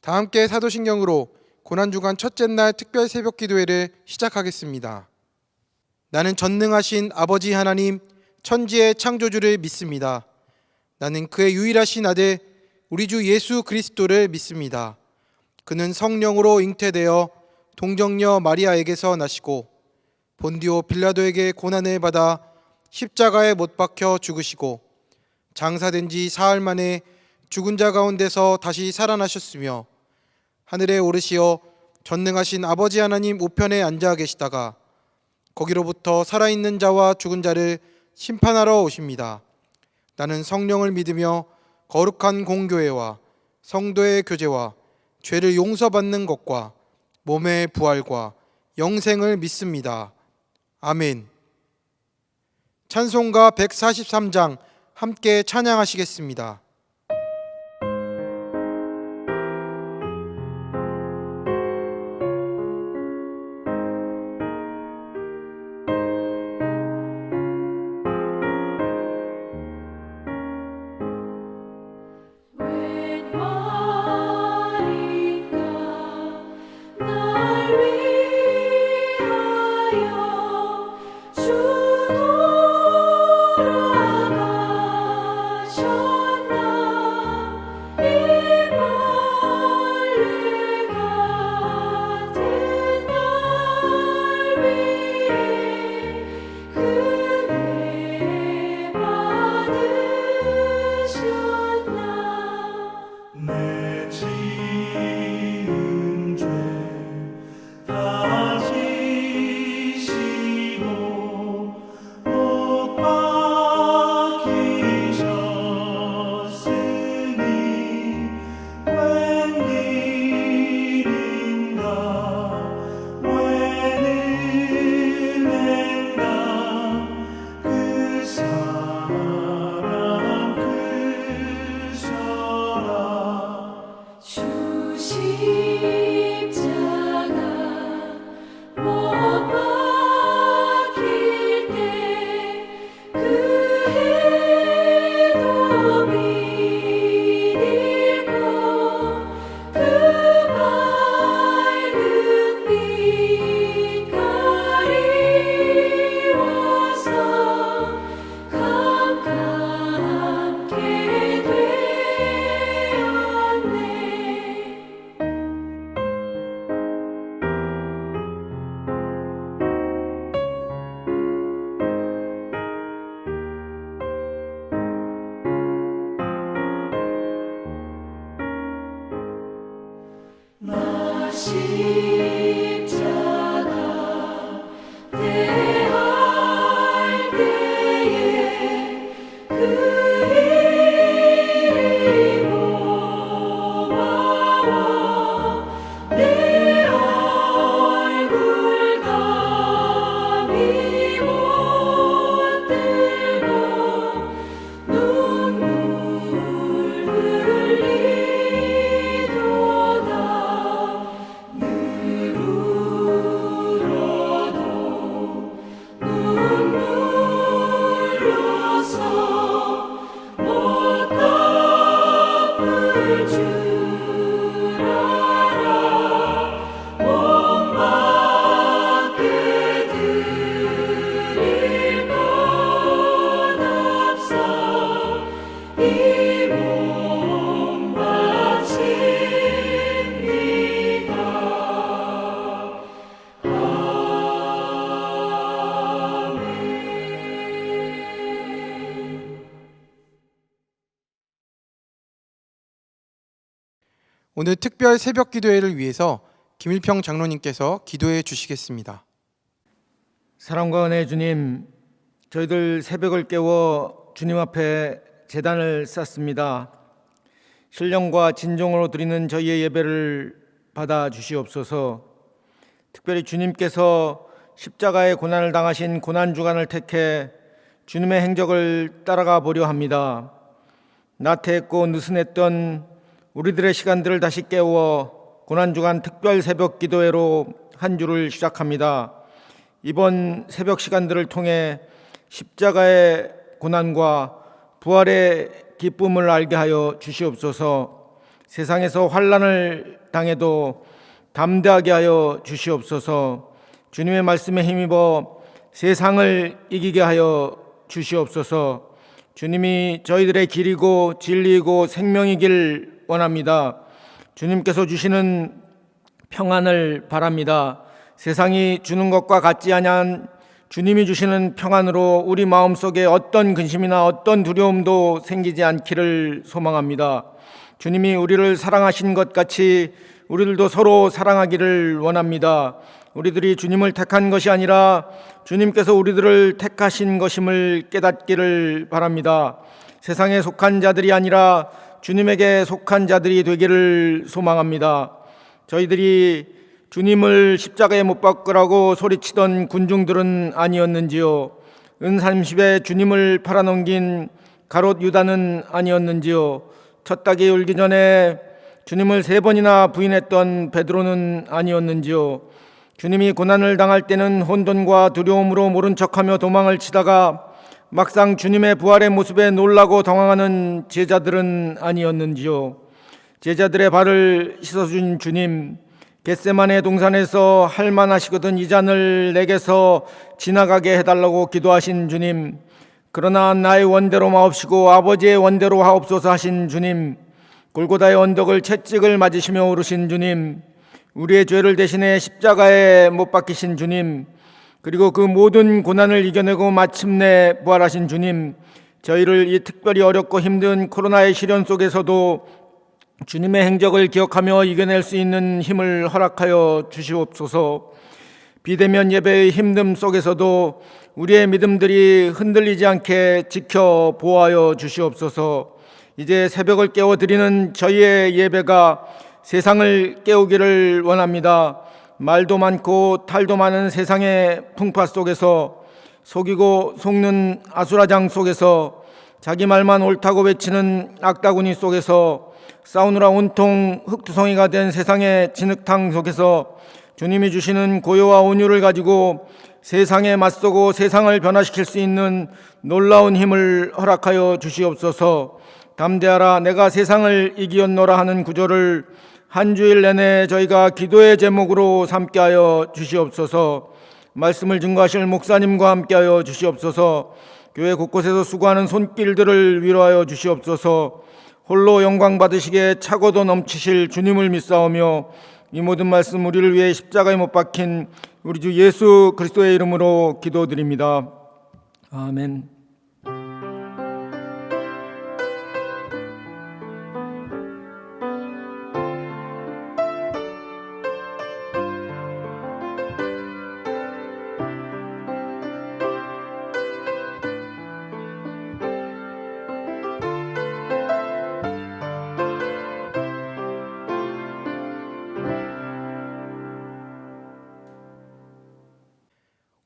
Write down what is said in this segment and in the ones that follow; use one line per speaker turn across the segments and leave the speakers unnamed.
다 함께 사도신경으로 고난주간 첫째 날 특별 새벽 기도회를 시작하겠습니다. 나는 전능하신 아버지 하나님 천지의 창조주를 믿습니다. 나는 그의 유일하신 아들 우리 주 예수 그리스도를 믿습니다. 그는 성령으로 잉태되어 동정녀 마리아에게서 나시고 본디오 빌라도에게 고난을 받아 십자가에 못 박혀 죽으시고 장사된 지 사흘 만에 죽은 자 가운데서 다시 살아나셨으며 하늘에 오르시어 전능하신 아버지 하나님 우편에 앉아 계시다가 거기로부터 살아있는 자와 죽은 자를 심판하러 오십니다. 나는 성령을 믿으며 거룩한 공교회와 성도의 교제와 죄를 용서받는 것과 몸의 부활과 영생을 믿습니다. 아멘. 찬송가 143장 함께 찬양하시겠습니다. 오늘 특별 새벽 기도회를 위해서 김일평 장로님께서 기도해 주시겠습니다.
사랑과 은혜의 주님, 저희들 새벽을 깨워 주님 앞에 제단을 쌓습니다. 신령과 진정으로 드리는 저희의 예배를 받아 주시옵소서. 특별히 주님께서 십자가의 고난을 당하신 고난주간을 택해 주님의 행적을 따라가 보려 합니다. 나태했고 느슨했던 우리들의 시간들을 다시 깨워 고난주간 특별 새벽 기도회로 한 주를 시작합니다. 이번 새벽 시간들을 통해 십자가의 고난과 부활의 기쁨을 알게 하여 주시옵소서. 세상에서 환난을 당해도 담대하게 하여 주시옵소서. 주님의 말씀에 힘입어 세상을 이기게 하여 주시옵소서. 주님이 저희들의 길이고 진리이고 생명이길 원합니다. 주님께서 주시는 평안을 바랍니다. 세상이 주는 것과 같지 아니한 주님이 주시는 평안으로 우리 마음속에 어떤 근심이나 어떤 두려움도 생기지 않기를 소망합니다. 주님이 우리를 사랑하신 것 같이 우리들도 서로 사랑하기를 원합니다. 우리들이 주님을 택한 것이 아니라 주님께서 우리들을 택하신 것임을 깨닫기를 바랍니다. 세상에 속한 자들이 아니라 주님에게 속한 자들이 되기를 소망합니다. 저희들이 주님을 십자가에 못 박으라고 소리치던 군중들은 아니었는지요? 은30에 주님을 팔아넘긴 가롯 유다는 아니었는지요? 첫 닭이 울기 전에 주님을 3번이나 부인했던 베드로는 아니었는지요? 주님이 고난을 당할 때는 혼돈과 두려움으로 모른 척하며 도망을 치다가 막상 주님의 부활의 모습에 놀라고 당황하는 제자들은 아니었는지요? 제자들의 발을 씻어준 주님, 겟세마네 동산에서 할만하시거든 이 잔을 내게서 지나가게 해달라고 기도하신 주님, 그러나 나의 원대로 마옵시고 아버지의 원대로 하옵소서 하신 주님, 골고다의 언덕을 채찍을 맞으시며 오르신 주님, 우리의 죄를 대신해 십자가에 못 박히신 주님, 그리고 그 모든 고난을 이겨내고 마침내 부활하신 주님, 저희를 이 특별히 어렵고 힘든 코로나의 시련 속에서도 주님의 행적을 기억하며 이겨낼 수 있는 힘을 허락하여 주시옵소서. 비대면 예배의 힘듦 속에서도 우리의 믿음들이 흔들리지 않게 지켜 보호하여 주시옵소서. 이제 새벽을 깨워 드리는 저희의 예배가 세상을 깨우기를 원합니다. 말도 많고 탈도 많은 세상의 풍파 속에서, 속이고 속는 아수라장 속에서, 자기 말만 옳다고 외치는 악다구니 속에서, 싸우느라 온통 흙투성이가 된 세상의 진흙탕 속에서 주님이 주시는 고요와 온유를 가지고 세상에 맞서고 세상을 변화시킬 수 있는 놀라운 힘을 허락하여 주시옵소서. 담대하라 내가 세상을 이기었노라 하는 구절을 한 주일 내내 저희가 기도의 제목으로 삼게 하여 주시옵소서. 말씀을 증거하실 목사님과 함께 하여 주시옵소서. 교회 곳곳에서 수고하는 손길들을 위로하여 주시옵소서. 홀로 영광 받으시게 차고도 넘치실 주님을 믿사오며 이 모든 말씀 우리를 위해 십자가에 못 박힌 우리 주 예수 그리스도의 이름으로 기도드립니다. 아멘.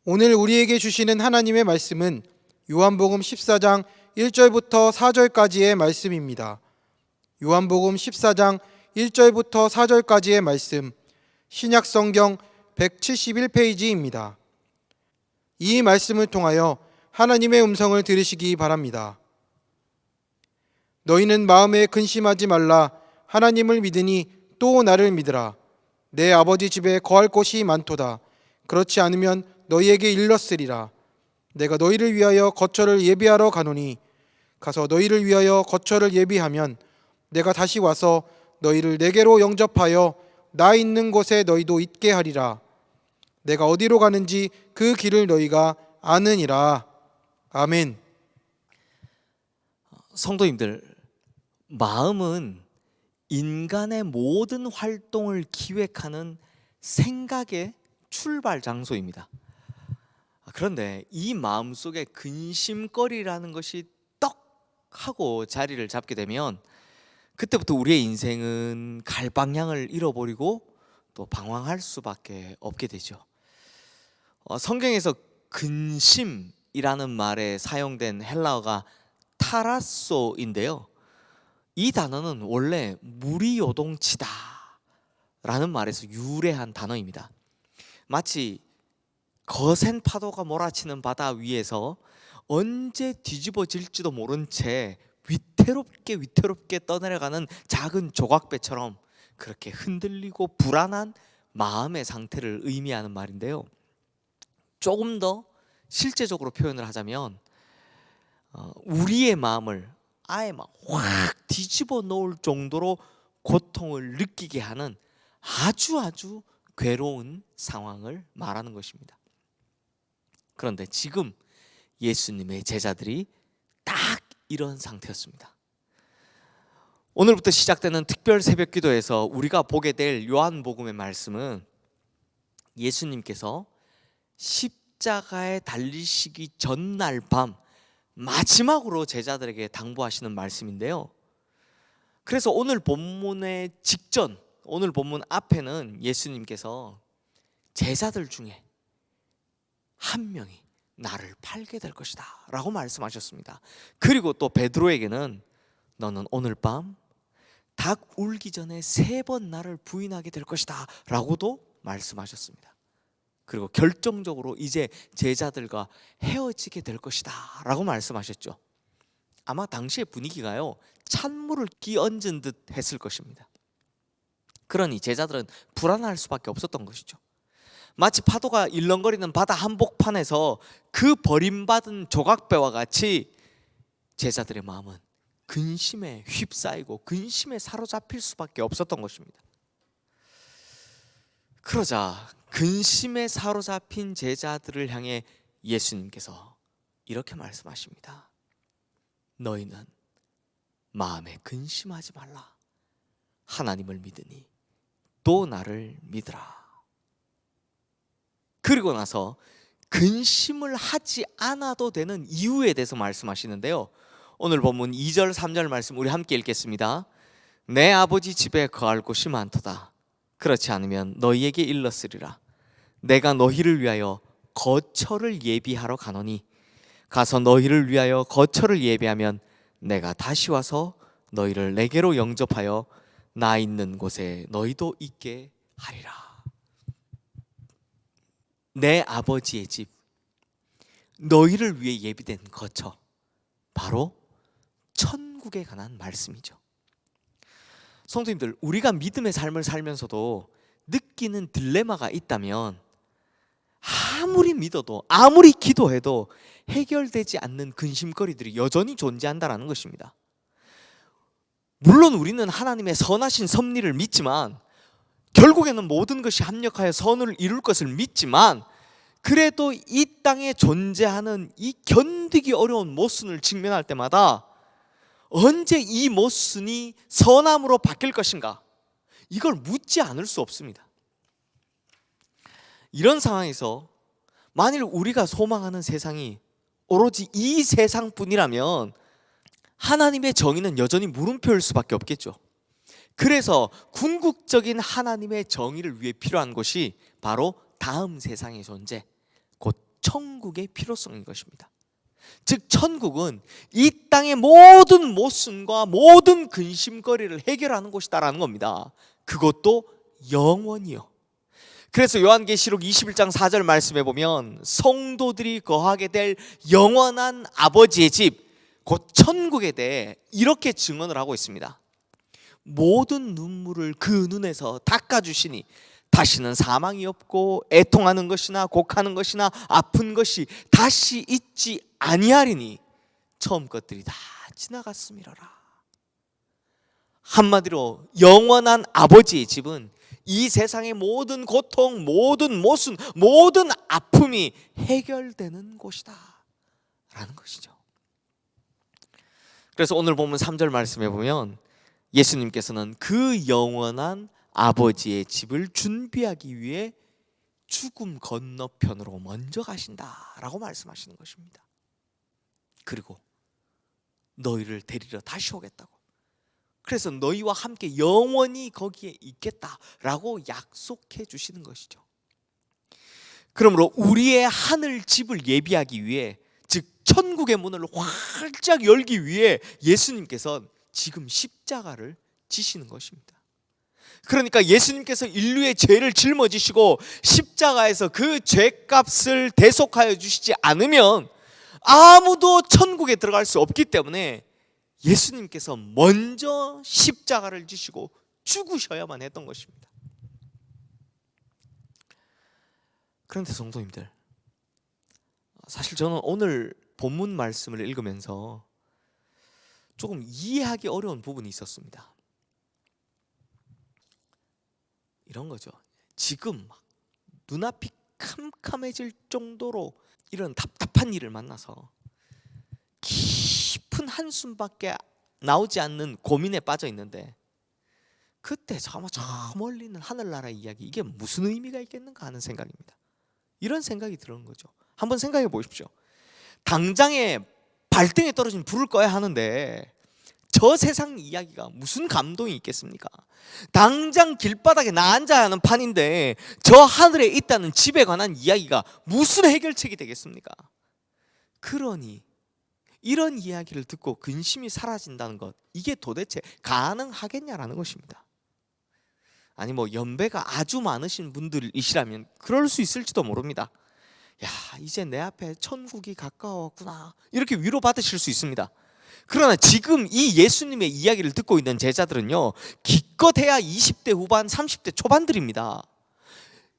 오늘 우리에게 주시는 하나님의 말씀은 요한복음 14장 1절부터 4절까지의 말씀입니다. 요한복음 14장 1절부터 4절까지의 말씀, 신약성경 171페이지입니다. 이 말씀을 통하여 하나님의 음성을 들으시기 바랍니다. 너희는 마음에 근심하지 말라. 하나님을 믿으니 또 나를 믿으라. 내 아버지 집에 거할 곳이 많도다. 그렇지 않으면 너희에게 일렀으리라. 내가 너희를 위하여 거처를 예비하러 가노니 가서 너희를 위하여 거처를 예비하면 내가 다시 와서 너희를 내게로 영접하여 나 있는 곳에 너희도 있게 하리라. 내가 어디로 가는지 그 길을 너희가 아느니라. 아멘.
성도님들, 마음은 인간의 모든 활동을 기획하는 생각의 출발 장소입니다. 그런데 이 마음속에 근심거리라는 것이 떡 하고 자리를 잡게 되면 그때부터 우리의 인생은 갈 방향을 잃어버리고 또 방황할 수밖에 없게 되죠. 성경에서 근심이라는 말에 사용된 헬라어가 타라소인데요, 이 단어는 원래 물이 요동치다 라는 말에서 유래한 단어입니다. 마치 거센 파도가 몰아치는 바다 위에서 언제 뒤집어질지도 모른 채 위태롭게 떠내려가는 작은 조각배처럼 그렇게 흔들리고 불안한 마음의 상태를 의미하는 말인데요. 조금 더 실제적으로 표현을 하자면 우리의 마음을 아예 막 확 뒤집어 놓을 정도로 고통을 느끼게 하는 아주 괴로운 상황을 말하는 것입니다. 그런데 지금 예수님의 제자들이 딱 이런 상태였습니다. 오늘부터 시작되는 특별 새벽 기도에서 우리가 보게 될 요한복음의 말씀은 예수님께서 십자가에 달리시기 전날 밤 마지막으로 제자들에게 당부하시는 말씀인데요. 그래서 오늘 본문의 직전, 오늘 본문 앞에는 예수님께서 제자들 중에 한 명이 나를 팔게 될 것이다 라고 말씀하셨습니다. 그리고 또 베드로에게는 너는 오늘 밤 닭 울기 전에 3번 나를 부인하게 될 것이다 라고도 말씀하셨습니다. 그리고 결정적으로 이제 제자들과 헤어지게 될 것이다 라고 말씀하셨죠. 아마 당시의 분위기가요, 찬물을 끼얹은 듯 했을 것입니다. 그러니 제자들은 불안할 수밖에 없었던 것이죠. 마치 파도가 일렁거리는 바다 한복판에서 그 버림받은 조각배와 같이 제자들의 마음은 근심에 휩싸이고 근심에 사로잡힐 수밖에 없었던 것입니다. 그러자 근심에 사로잡힌 제자들을 향해 예수님께서 이렇게 말씀하십니다. 너희는 마음에 근심하지 말라. 하나님을 믿으니 또 나를 믿으라. 그리고 나서 근심을 하지 않아도 되는 이유에 대해서 말씀하시는데요. 오늘 본문 2절 3절 말씀 우리 함께 읽겠습니다. 내 아버지 집에 거할 곳이 많도다. 그렇지 않으면 너희에게 일렀으리라. 내가 너희를 위하여 거처를 예비하러 가노니 가서 너희를 위하여 거처를 예비하면 내가 다시 와서 너희를 내게로 영접하여 나 있는 곳에 너희도 있게 하리라. 내 아버지의 집, 너희를 위해 예비된 거처, 바로 천국에 관한 말씀이죠. 성도님들, 우리가 믿음의 삶을 살면서도 느끼는 딜레마가 있다면 아무리 믿어도 아무리 기도해도 해결되지 않는 근심거리들이 여전히 존재한다는 것입니다. 물론 우리는 하나님의 선하신 섭리를 믿지만, 결국에는 모든 것이 합력하여 선을 이룰 것을 믿지만, 그래도 이 땅에 존재하는 이 견디기 어려운 모순을 직면할 때마다 언제 이 모순이 선함으로 바뀔 것인가, 이걸 묻지 않을 수 없습니다. 이런 상황에서 만일 우리가 소망하는 세상이 오로지 이 세상뿐이라면 하나님의 정의는 여전히 물음표일 수밖에 없겠죠. 그래서 궁극적인 하나님의 정의를 위해 필요한 것이 바로 다음 세상의 존재, 곧 천국의 필요성인 것입니다. 즉 천국은 이 땅의 모든 모순과 모든 근심거리를 해결하는 곳이다라는 겁니다. 그것도 영원히요. 그래서 요한계시록 21장 4절 말씀에 보면 성도들이 거하게 될 영원한 아버지의 집, 곧 천국에 대해 이렇게 증언을 하고 있습니다. 모든 눈물을 그 눈에서 닦아주시니 다시는 사망이 없고 애통하는 것이나 곡하는 것이나 아픈 것이 다시 있지 아니하리니 처음 것들이 다 지나갔음이로라. 한마디로 영원한 아버지의 집은 이 세상의 모든 고통, 모든 모순, 모든 아픔이 해결되는 곳이다 라는 것이죠. 그래서 오늘 보면 3절 말씀에 보면 예수님께서는 그 영원한 아버지의 집을 준비하기 위해 죽음 건너편으로 먼저 가신다라고 말씀하시는 것입니다. 그리고 너희를 데리러 다시 오겠다고, 그래서 너희와 함께 영원히 거기에 있겠다라고 약속해 주시는 것이죠. 그러므로 우리의 하늘 집을 예비하기 위해, 즉 천국의 문을 활짝 열기 위해 예수님께서는 지금 십자가를 지시는 것입니다. 그러니까 예수님께서 인류의 죄를 짊어지시고 십자가에서 그 죄값을 대속하여 주시지 않으면 아무도 천국에 들어갈 수 없기 때문에 예수님께서 먼저 십자가를 지시고 죽으셔야만 했던 것입니다. 그런데 성도님들, 사실 저는 오늘 본문 말씀을 읽으면서 조금 이해하기 어려운 부분이 있었습니다. 이런 거죠. 지금 막 눈앞이 캄캄해질 정도로 이런 답답한 일을 만나서 깊은 한숨밖에 나오지 않는 고민에 빠져 있는데, 그때 저 멀리 있는 하늘나라의 이야기, 이게 무슨 의미가 있겠는가 하는 생각입니다. 이런 생각이 드는 거죠. 한번 생각해 보십시오. 당장에 발등에 떨어진 불을 꺼야 하는데 저 세상 이야기가 무슨 감동이 있겠습니까? 당장 길바닥에 나 앉아야 하는 판인데 저 하늘에 있다는 집에 관한 이야기가 무슨 해결책이 되겠습니까? 그러니 이런 이야기를 듣고 근심이 사라진다는 것, 이게 도대체 가능하겠냐라는 것입니다. 아니 뭐 연배가 아주 많으신 분들이시라면 그럴 수 있을지도 모릅니다. 야, 이제 내 앞에 천국이 가까웠구나, 이렇게 위로받으실 수 있습니다. 그러나 지금 이 예수님의 이야기를 듣고 있는 제자들은요, 기껏해야 20대 후반 30대 초반들입니다.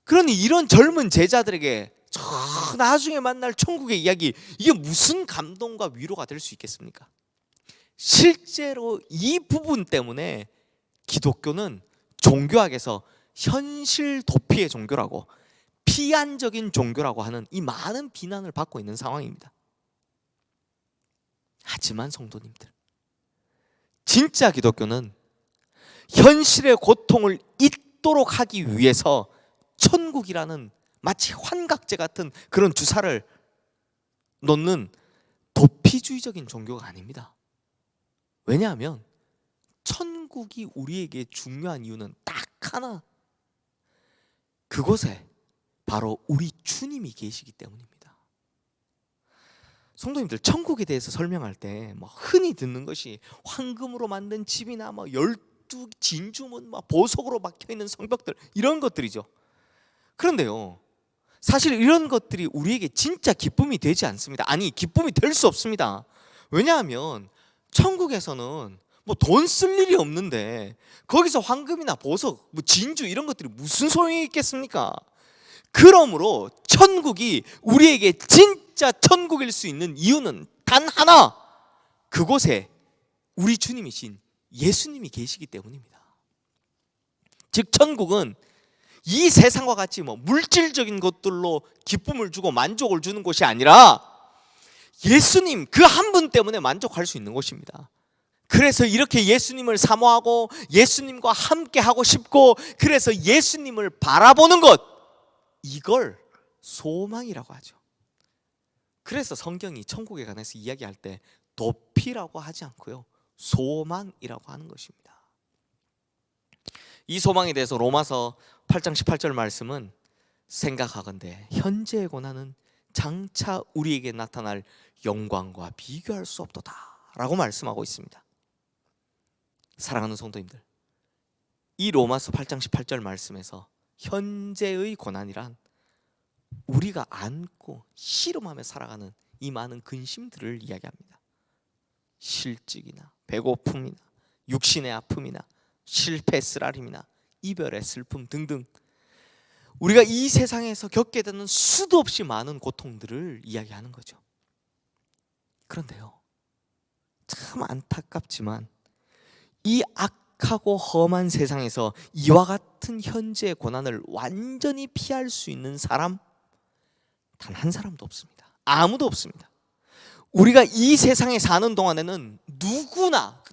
그러니 이런 젊은 제자들에게 저 나중에 만날 천국의 이야기, 이게 무슨 감동과 위로가 될 수 있겠습니까? 실제로 이 부분 때문에 기독교는 종교학에서 현실 도피의 종교라고, 피안적인 종교라고 하는 이 많은 비난을 받고 있는 상황입니다. 하지만 성도님들, 진짜 기독교는 현실의 고통을 잊도록 하기 위해서 천국이라는 마치 환각제 같은 그런 주사를 놓는 도피주의적인 종교가 아닙니다. 왜냐하면 천국이 우리에게 중요한 이유는 딱 하나, 그곳에 바로 우리 주님이 계시기 때문입니다. 성도님들, 천국에 대해서 설명할 때 흔히 듣는 것이 황금으로 만든 집이나 12진주문, 보석으로 막혀있는 성벽들, 이런 것들이죠. 그런데요, 사실 이런 것들이 우리에게 진짜 기쁨이 되지 않습니다. 아니, 기쁨이 될 수 없습니다. 왜냐하면 천국에서는 돈 쓸 일이 없는데 거기서 황금이나 보석, 진주 이런 것들이 무슨 소용이 있겠습니까? 그러므로 천국이 우리에게 진짜 천국일 수 있는 이유는 단 하나, 그곳에 우리 주님이신 예수님이 계시기 때문입니다. 즉 천국은 이 세상과 같이 물질적인 것들로 기쁨을 주고 만족을 주는 곳이 아니라 예수님 그 한 분 때문에 만족할 수 있는 곳입니다. 그래서 이렇게 예수님을 사모하고 예수님과 함께 하고 싶고, 그래서 예수님을 바라보는 것, 이걸 소망이라고 하죠. 그래서 성경이 천국에 관해서 이야기할 때 도피라고 하지 않고요, 소망이라고 하는 것입니다. 이 소망에 대해서 로마서 8장 18절 말씀은 생각하건대 현재의 고난은 장차 우리에게 나타날 영광과 비교할 수 없도다 라고 말씀하고 있습니다. 사랑하는 성도님들, 이 로마서 8장 18절 말씀에서 현재의 고난이란 우리가 안고 씨름하며 살아가는 이 많은 근심들을 이야기합니다. 실직이나 배고픔이나 육신의 아픔이나 실패 쓰라림이나 이별의 슬픔 등등, 우리가 이 세상에서 겪게 되는 수도 없이 많은 고통들을 이야기하는 거죠. 그런데요, 참 안타깝지만 이 악하고 험한 세상에서 이와 같은 현재의 고난을 완전히 피할 수 있는 사람 단 한 사람도 없습니다. 아무도 없습니다. 우리가 이 세상에 사는 동안에는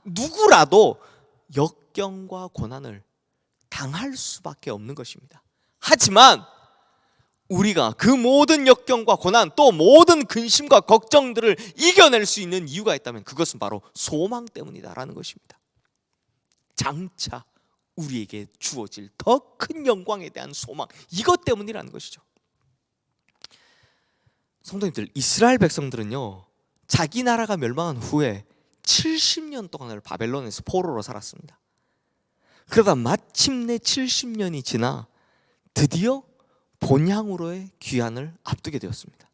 누구라도 역경과 고난을 당할 수밖에 없는 것입니다. 하지만 우리가 그 모든 역경과 고난, 또 모든 근심과 걱정들을 이겨낼 수 있는 이유가 있다면 그것은 바로 소망 때문이다라는 것입니다. 장차 우리에게 주어질 더 큰 영광에 대한 소망, 이것 때문이라는 것이죠. 성도님들, 이스라엘 백성들은요, 자기 나라가 멸망한 후에 70년 동안을 바벨론에서 포로로 살았습니다. 그러다 마침내 70년이 지나 드디어 본향으로의 귀환을 앞두게 되었습니다.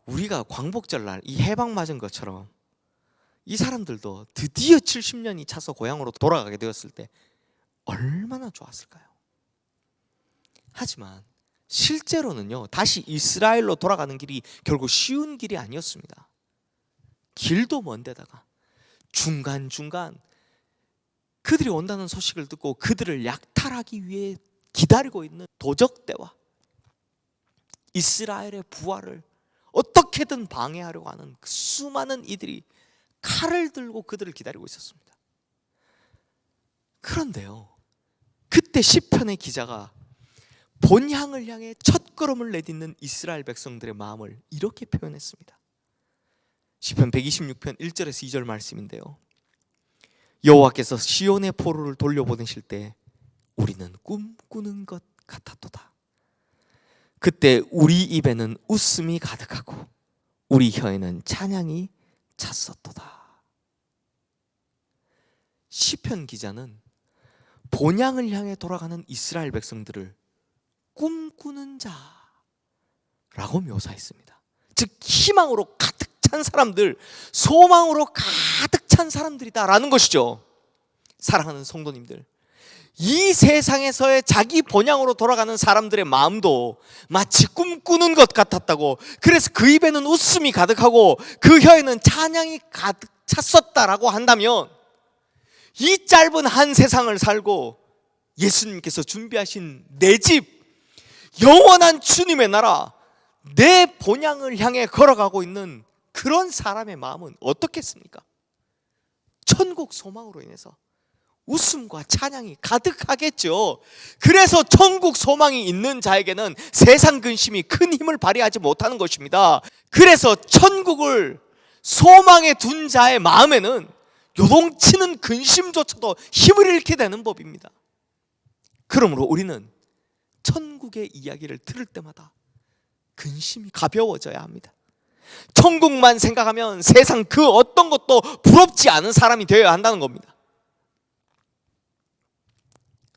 우리가 광복절날 이 해방 맞은 것처럼 이 사람들도 드디어 70년이 차서 고향으로 돌아가게 되었을 때 얼마나 좋았을까요? 하지만 실제로는요, 다시 이스라엘로 돌아가는 길이 결국 쉬운 길이 아니었습니다. 길도 먼데다가 중간중간 그들이 온다는 소식을 듣고 그들을 약탈하기 위해 기다리고 있는 도적대와 이스라엘의 부활을 어떻게든 방해하려고 하는 그 수많은 이들이 칼을 들고 그들을 기다리고 있었습니다. 그런데요, 그때 시편의 기자가 본향을 향해 첫걸음을 내딛는 이스라엘 백성들의 마음을 이렇게 표현했습니다. 시편 126편 1절에서 2절 말씀인데요, 여호와께서 시온의 포로를 돌려보내실 때 우리는 꿈꾸는 것 같았도다. 그때 우리 입에는 웃음이 가득하고 우리 혀에는 찬양이 찼었도다. 시편 기자는 본향을 향해 돌아가는 이스라엘 백성들을 꿈꾸는 자라고 묘사했습니다. 즉 희망으로 가득 찬 사람들, 소망으로 가득 찬 사람들이다라는 것이죠. 사랑하는 성도님들, 이 세상에서의 자기 본향으로 돌아가는 사람들의 마음도 마치 꿈꾸는 것 같았다고, 그래서 그 입에는 웃음이 가득하고 그 혀에는 찬양이 가득 찼었다라고 한다면, 이 짧은 한 세상을 살고 예수님께서 준비하신 내 집, 영원한 주님의 나라, 내 본향을 향해 걸어가고 있는 그런 사람의 마음은 어떻겠습니까? 천국 소망으로 인해서 웃음과 찬양이 가득하겠죠. 그래서 천국 소망이 있는 자에게는 세상 근심이 큰 힘을 발휘하지 못하는 것입니다. 그래서 천국을 소망에 둔 자의 마음에는 요동치는 근심조차도 힘을 잃게 되는 법입니다. 그러므로 우리는 천국의 이야기를 들을 때마다 근심이 가벼워져야 합니다. 천국만 생각하면 세상 그 어떤 것도 부럽지 않은 사람이 되어야 한다는 겁니다.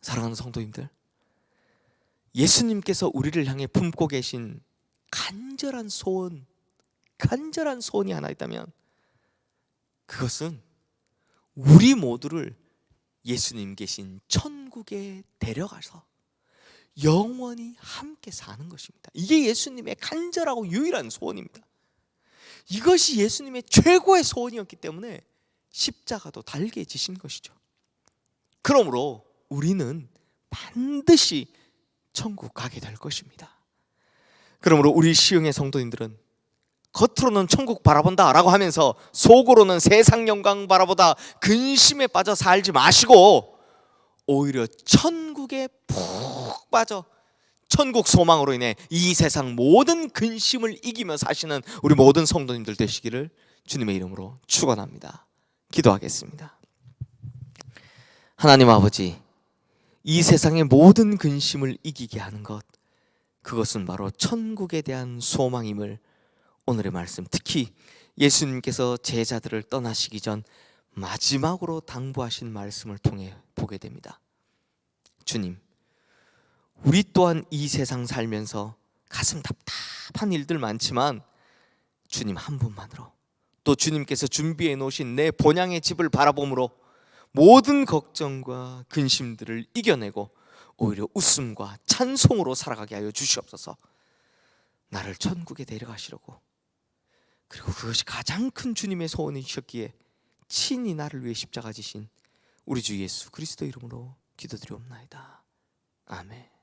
사랑하는 성도님들, 예수님께서 우리를 향해 품고 계신 간절한 소원이 하나 있다면 그것은 우리 모두를 예수님 계신 천국에 데려가서 영원히 함께 사는 것입니다. 이게 예수님의 간절하고 유일한 소원입니다. 이것이 예수님의 최고의 소원이었기 때문에 십자가도 달게 지신 것이죠. 그러므로 우리는 반드시 천국 가게 될 것입니다. 그러므로 우리 시흥의 성도님들은 겉으로는 천국 바라본다 라고 하면서 속으로는 세상 영광 바라보다 근심에 빠져 살지 마시고 오히려 천국에 푹 빠져 천국 소망으로 인해 이 세상 모든 근심을 이기며 사시는 우리 모든 성도님들 되시기를 주님의 이름으로 축원합니다. 기도하겠습니다. 하나님 아버지, 이 세상의 모든 근심을 이기게 하는 것, 그것은 바로 천국에 대한 소망임을 오늘의 말씀, 특히 예수님께서 제자들을 떠나시기 전 마지막으로 당부하신 말씀을 통해 보게 됩니다. 주님, 우리 또한 이 세상 살면서 가슴 답답한 일들 많지만 주님 한 분만으로, 또 주님께서 준비해 놓으신 내 본향의 집을 바라봄으로 모든 걱정과 근심들을 이겨내고 오히려 웃음과 찬송으로 살아가게 하여 주시옵소서. 나를 천국에 데려가시려고, 그리고 그것이 가장 큰 주님의 소원이셨기에 친히 나를 위해 십자가 지신 우리 주 예수 그리스도 이름으로 기도드리옵나이다. 아멘.